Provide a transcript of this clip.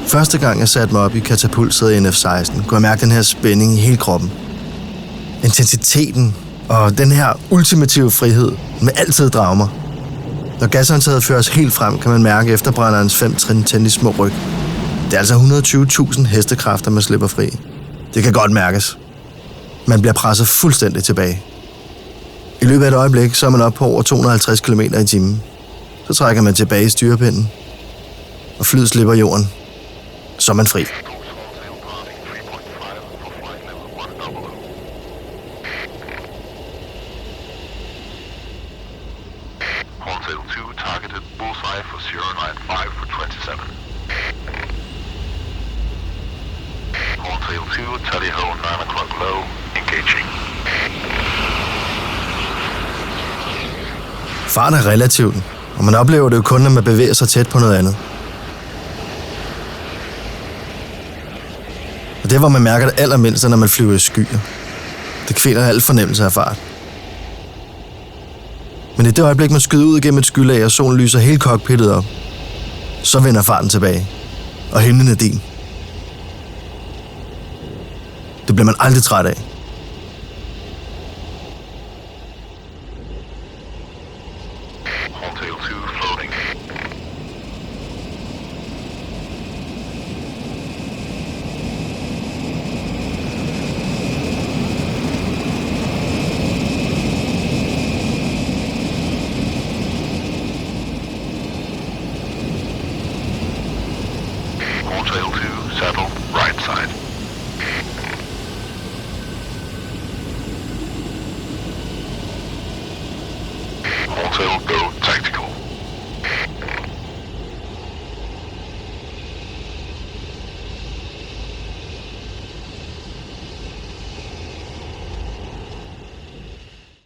Første gang jeg satte mig op i katapultsædet i NF-16, kunne jeg mærke den her spænding i hele kroppen. Intensiteten og den her ultimative frihed med altid drage mig. Når gashåndtaget føres helt frem, kan man mærke efterbrænderens 5 trin tænde i små ryg. Det er altså 120.000 hestekræfter, man slipper fri. Det kan godt mærkes. Man bliver presset fuldstændig tilbage. I løbet af et øjeblik, så er man oppe på over 250 km i timen. Så trækker man tilbage i styrepinden, og flyet slipper jorden. Så er man fri. Horntail 2 targeted bullseye for 095 for 27. Horntail 2, Tally Ho, 9 o'clock low, engaging. Fart er relativt, og man oplever det jo kun, når man bevæger sig tæt på noget andet. Og det, hvor man mærker det allermindst, er, når man flyver i skyer. Det kvæler al fornemmelse af fart. Men i det øjeblik, man skyder ud igennem et skylag, og solen lyser hele cockpittet op, så vender farten tilbage, og himlen er din. Det bliver man aldrig træt af. Horntail 2 floating. Horntail 2, settle, right side. Horntail, go